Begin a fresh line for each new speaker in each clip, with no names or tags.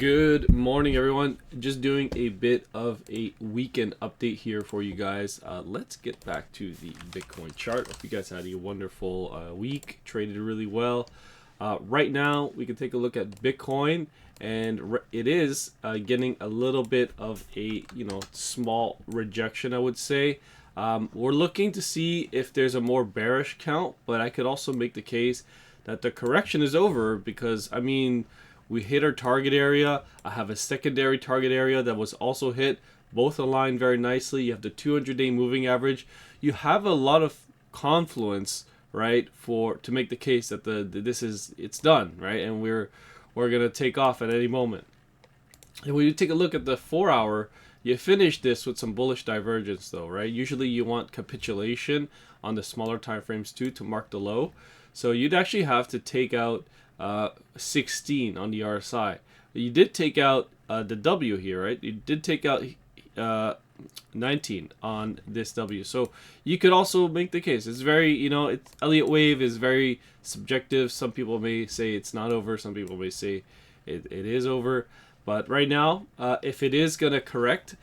Good morning, everyone. Just doing a bit of a weekend update here for you guys. Let's get back to the Bitcoin chart. Hope you guys had a wonderful week, traded really well. Right now, we can take a look at Bitcoin, and it is getting a little bit of a small rejection, I would say. We're looking to see if there's a more bearish count, but I could also make the case that the correction is over because, I mean, we hit our target area. I have a secondary target area that was also hit. Both align very nicely. You have the 200-day moving average. You have a lot of confluence, right, to make the case that it's done, right, and we're gonna take off at any moment. And when you take a look at the 4-hour, you finish this with some bullish divergence, though, right? Usually you want capitulation on the smaller time frames too to mark the low. So you'd actually have to take out 16 on the RSI. You did take out the W here, right? You did take out 19 on this W. So you could also make the case. It's very, Elliott wave is very subjective. Some people may say it's not over. Some people may say it is over. But right now, if it is going to correct,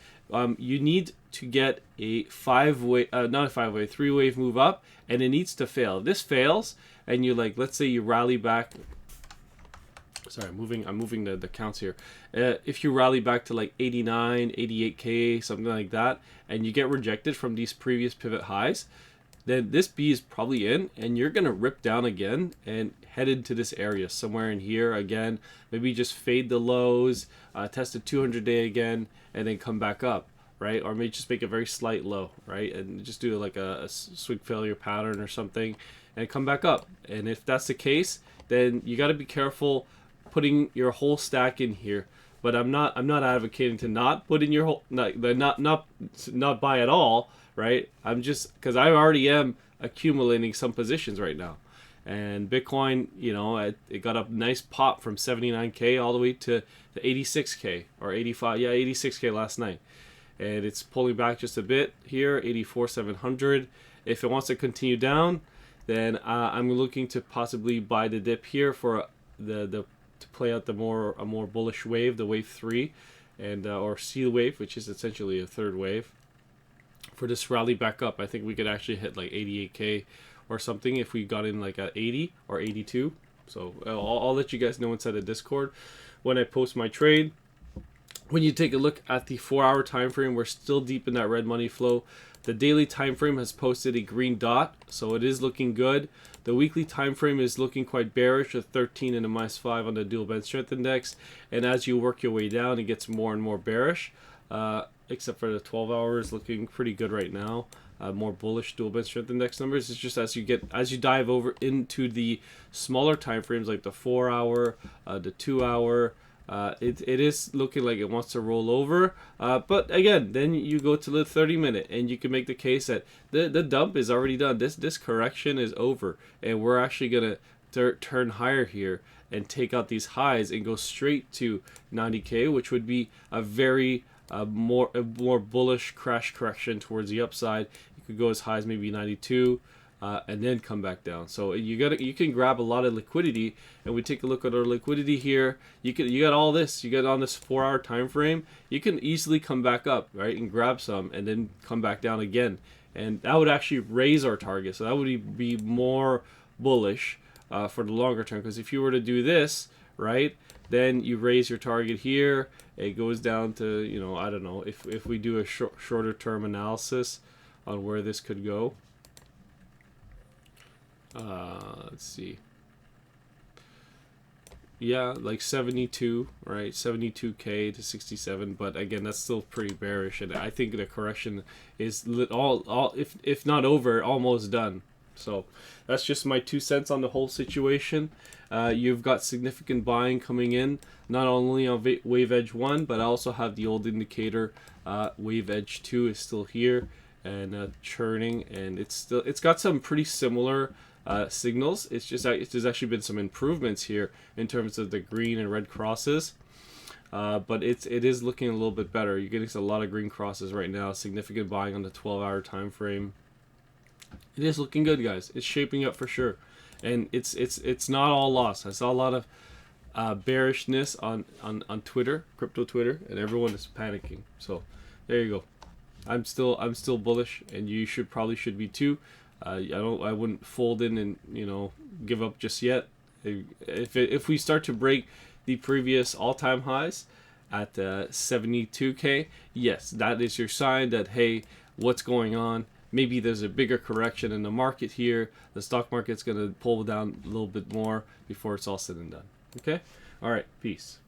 you need to get a three-wave move up, and it needs to fail. If this fails, and let's say you rally back. Sorry, I'm moving the counts here. If you rally back to like 89, 88K, something like that, and you get rejected from these previous pivot highs, then this B is probably in, and you're going to rip down again and head into this area somewhere in here again. Maybe just fade the lows, test the 200-day again, and then come back up, right? Or maybe just make a very slight low, right? And just do like a swing failure pattern or something and come back up. And if that's the case, then you got to be careful putting your whole stack in here. But I'm not advocating to not put in your whole not buy at all, right? I'm just because I already am accumulating some positions right now. And Bitcoin, it got a nice pop from 79K all the way to the 86K or 85, 86K last night. And it's pulling back just a bit here, 84,700. If it wants to continue down, then I'm looking to possibly buy the dip here for to play out a more bullish wave, the wave 3, and or seal wave, which is essentially a third wave. For this rally back up, I think we could actually hit like 88K or something if we got in like at 80 or 82. So I'll let you guys know inside the Discord when I post my trade. When you take a look at the 4-hour time frame, we're still deep in that red money flow. The daily time frame has posted a green dot, so it is looking good. The weekly time frame is looking quite bearish at 13 and a -5 on the dual bench strength index. And as you work your way down, it gets more and more bearish. Except for the 12 hours looking pretty good right now. More bullish dual bench strength index numbers. It's just as you dive over into the smaller time frames like the 4-hour, the 2-hour. It is looking like it wants to roll over, but again, then you go to the 30-minute, and you can make the case that the dump is already done. This correction is over, and we're actually gonna turn higher here and take out these highs and go straight to 90K, which would be a very more bullish crash correction towards the upside. You could go as high as maybe 92. And then come back down. So you can grab a lot of liquidity, and we take a look at our liquidity here. You got all this. You got on this 4-hour time frame. You can easily come back up, right, and grab some, and then come back down again. And that would actually raise our target. So that would be more bullish for the longer term. Because if you were to do this, right, then you raise your target here. It goes down to I don't know if we do a shorter term analysis on where this could go. Let's see. Yeah, like 72, right? 72K to 67, but again, that's still pretty bearish, and I think the correction is if not over, almost done. So that's just my 2 cents on the whole situation. You've got significant buying coming in, not only on wave edge 1, but I also have the old indicator. Wave edge 2 is still here and churning, and it's got some pretty similar signals. It's just there's actually been some improvements here in terms of the green and red crosses, but it is looking a little bit better. You're getting a lot of green crosses right now. Significant buying on the 12-hour time frame. It is looking good, guys. It's shaping up for sure, and it's not all lost. I saw a lot of bearishness on Twitter, crypto Twitter, and everyone is panicking. So there you go. I'm still bullish, and you should be too. I wouldn't fold in and give up just yet. If we start to break the previous all-time highs at 72K, yes, that is your sign that, hey, what's going on? Maybe there's a bigger correction in the market here. The stock market's going to pull down a little bit more before it's all said and done. Okay? All right. Peace.